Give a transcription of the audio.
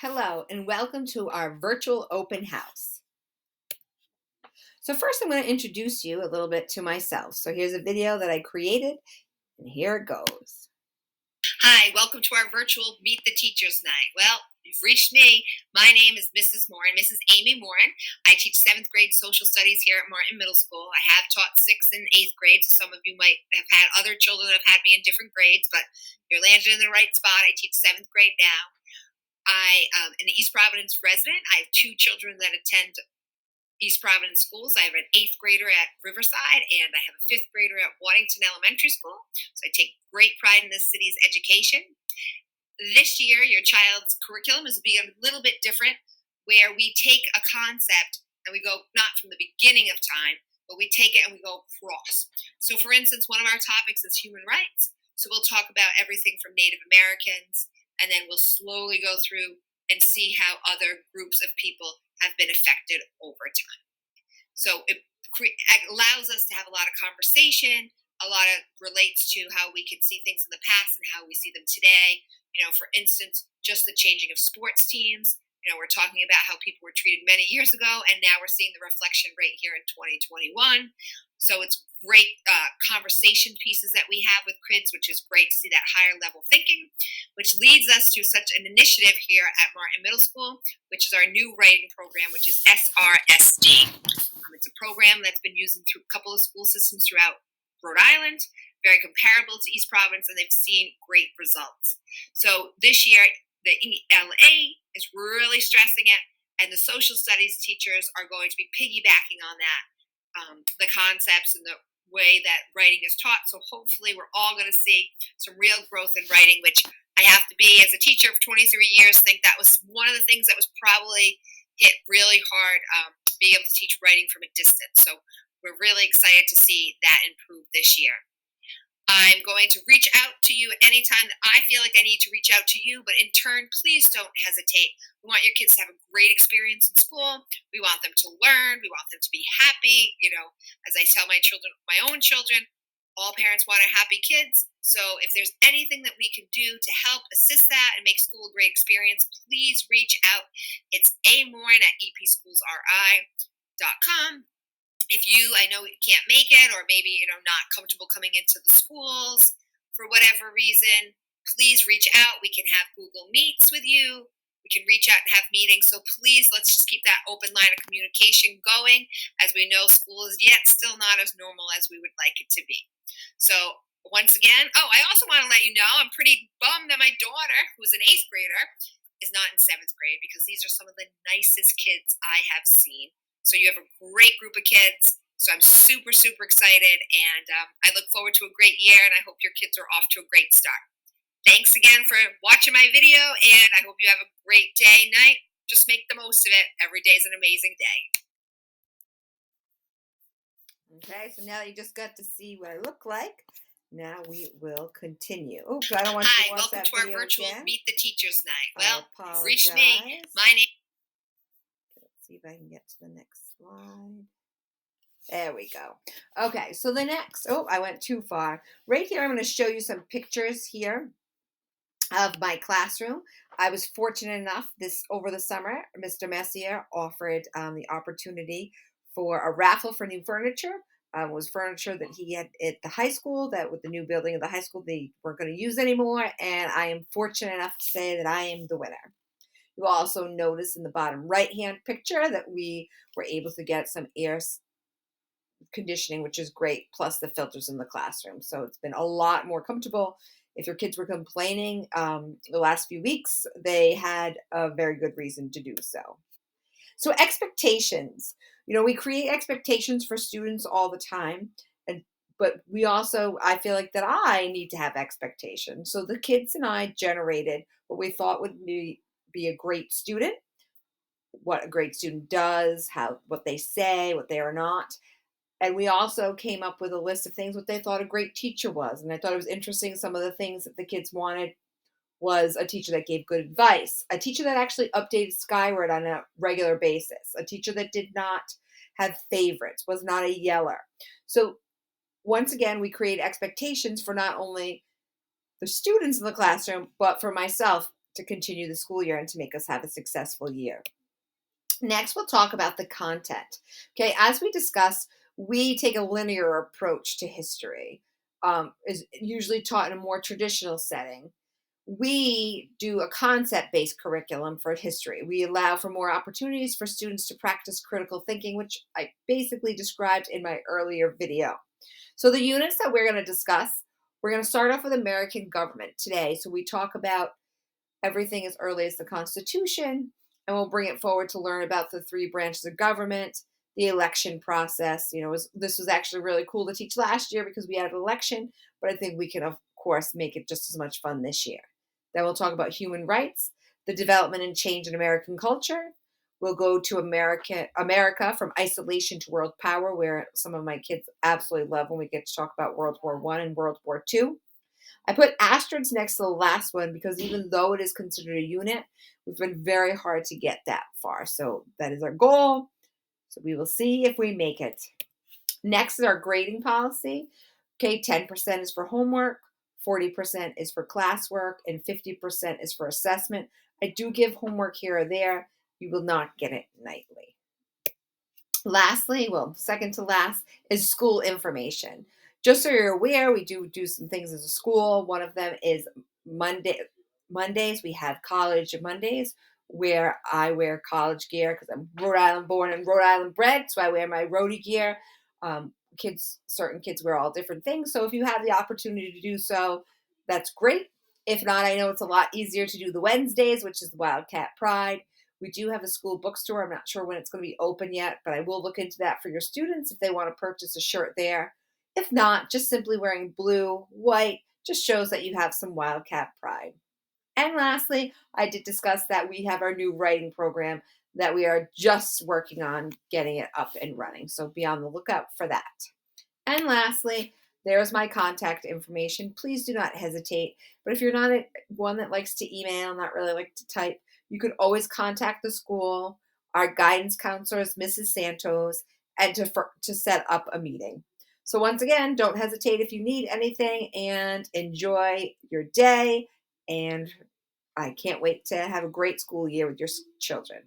Hello, and welcome to our virtual open house. So, first, I'm going to introduce you a little bit to myself. So, here's a video that I created, and here it goes. Hi, welcome to our virtual Meet the Teachers Night. Well, you've reached me. My name is Mrs. Morin, Mrs. Amy Morin. I teach 7th grade social studies here at Martin Middle School. I have taught 6th and 8th grade, so some of you might have had other children that have had me in different grades, but you're landed in the right spot. I teach 7th grade now. I am an East Providence resident. I have 2 children that attend East Providence schools. I have an 8th grader at Riverside, and I have a 5th grader at Waddington Elementary School. So I take great pride in this city's education. This year, your child's curriculum is be a little bit different, where we take a concept and we go not from the beginning of time, but we take it and we go across. So, for instance, one of our topics is human rights. So we'll talk about everything from Native Americans, and then we'll slowly go through and see how other groups of people have been affected over time. So it allows us to have a lot of conversation. A lot of relates to how we can see things in the past and how we see them today. For instance, just the changing of sports teams. We're talking about how people were treated many years ago, and now we're seeing the reflection right here in 2021. So it's great conversation pieces that we have with kids, which is great to see that higher level thinking, which leads us to such an initiative here at Martin Middle School, which is our new writing program, which is SRSD. It's a program that's been used in a couple of school systems throughout Rhode Island, very comparable to East Providence, and they've seen great results. So this year, the ELA is really stressing it, and the social studies teachers are going to be piggybacking on that, the concepts and the way that writing is taught. So hopefully we're all going to see some real growth in writing, which I have to be, as a teacher of 23 years, think that was one of the things that was probably hit really hard, being able to teach writing from a distance. So we're really excited to see that improve this year. I'm going to reach out to you at any time that I feel like I need to reach out to you, but in turn, please don't hesitate. We want your kids to have a great experience in school. We want them to learn. We want them to be happy. As I tell my own children, all parents want happy kids. So if there's anything that we can do to help assist that and make school a great experience, please reach out. It's amorin@epschools.ri.com. If I know you can't make it, or maybe not comfortable coming into the schools for whatever reason, please reach out. We can have Google Meets with you. We can reach out and have meetings. So please, let's just keep that open line of communication going, as we know school is yet still not as normal as we would like it to be. So once again, I also want to let you know I'm pretty bummed that my daughter, who's an 8th grader, is not in 7th grade, because these are some of the nicest kids I have seen. So you have a great group of kids. So I'm super, super excited, and I look forward to a great year, and I hope your kids are off to a great start. Thanks again for watching my video, and I hope you have a great day, night. Just make the most of it. Every day is an amazing day. Okay, so now you just got to see what I look like. Now we will continue. Oops, I don't want Hi, to watch welcome that to our video virtual again. Meet the Teachers Night. I Well, you've reached me. apologize. My name. Let's see if I can get to the next slide. There we go. Okay, so the next, I went too far. Right here, I'm going to show you some pictures here of my classroom. I was fortunate enough over the summer, Mr. Messier offered the opportunity for a raffle for new furniture. It was furniture that he had at the high school, that with the new building of the high school, they weren't going to use anymore. And I am fortunate enough to say that I am the winner. You also notice in the bottom right-hand picture that we were able to get some air conditioning, which is great, plus the filters in the classroom. So it's been a lot more comfortable. If your kids were complaining the last few weeks, they had a very good reason to do so. So expectations. We create expectations for students all the time, but we also, I feel like that I need to have expectations. So the kids and I generated what we thought would be a great student, what a great student does, what they say, what they are not. And we also came up with a list of things what they thought a great teacher was. And I thought it was interesting. Some of the things that the kids wanted was a teacher that gave good advice, a teacher that actually updated Skyward on a regular basis, a teacher that did not have favorites, was not a yeller. So once again, we create expectations for not only the students in the classroom, but for myself to continue the school year and to make us have a successful year. Next, we'll talk about the content. Okay, as we discussed, we take a linear approach to history. Is usually taught in a more traditional setting. We do a concept-based curriculum for history. We allow for more opportunities for students to practice critical thinking, which I basically described in my earlier video. So the units that we're going to discuss, we're going to start off with American government today. So we talk about everything as early as the Constitution, and we'll bring it forward to learn about the three branches of government, the election process. This was actually really cool to teach last year because we had an election, but I think we can, of course, make it just as much fun this year. Then we'll talk about human rights, the development and change in American culture. We'll go to America from isolation to world power, where some of my kids absolutely love when we get to talk about World War I and World War II. I put asterisks next to the last one because even though it is considered a unit, we've been very hard to get that far. So that is our goal. So we will see if we make it. Next is our grading policy. Okay, 10% is for homework, 40% is for classwork, and 50% is for assessment. I do give homework here or there. You will not get it nightly. Lastly, second to last, is school information. Just so you're aware, we do some things as a school. One of them is Mondays. We have college Mondays where I wear college gear because I'm Rhode Island born and Rhode Island bred. So I wear my roadie gear. Certain kids wear all different things. So if you have the opportunity to do so, that's great. If not, I know it's a lot easier to do the Wednesdays, which is the Wildcat Pride. We do have a school bookstore. I'm not sure when it's going to be open yet, but I will look into that for your students if they want to purchase a shirt there. If not, just simply wearing blue, white, just shows that you have some Wildcat pride. And lastly, I did discuss that we have our new writing program that we are just working on getting it up and running. So be on the lookout for that. And lastly, there's my contact information. Please do not hesitate. But if you're not one that likes to email, not really like to type, you can always contact the school, our guidance counselor is Mrs. Santos, and to set up a meeting. So once again, don't hesitate if you need anything, and enjoy your day. And I can't wait to have a great school year with your children.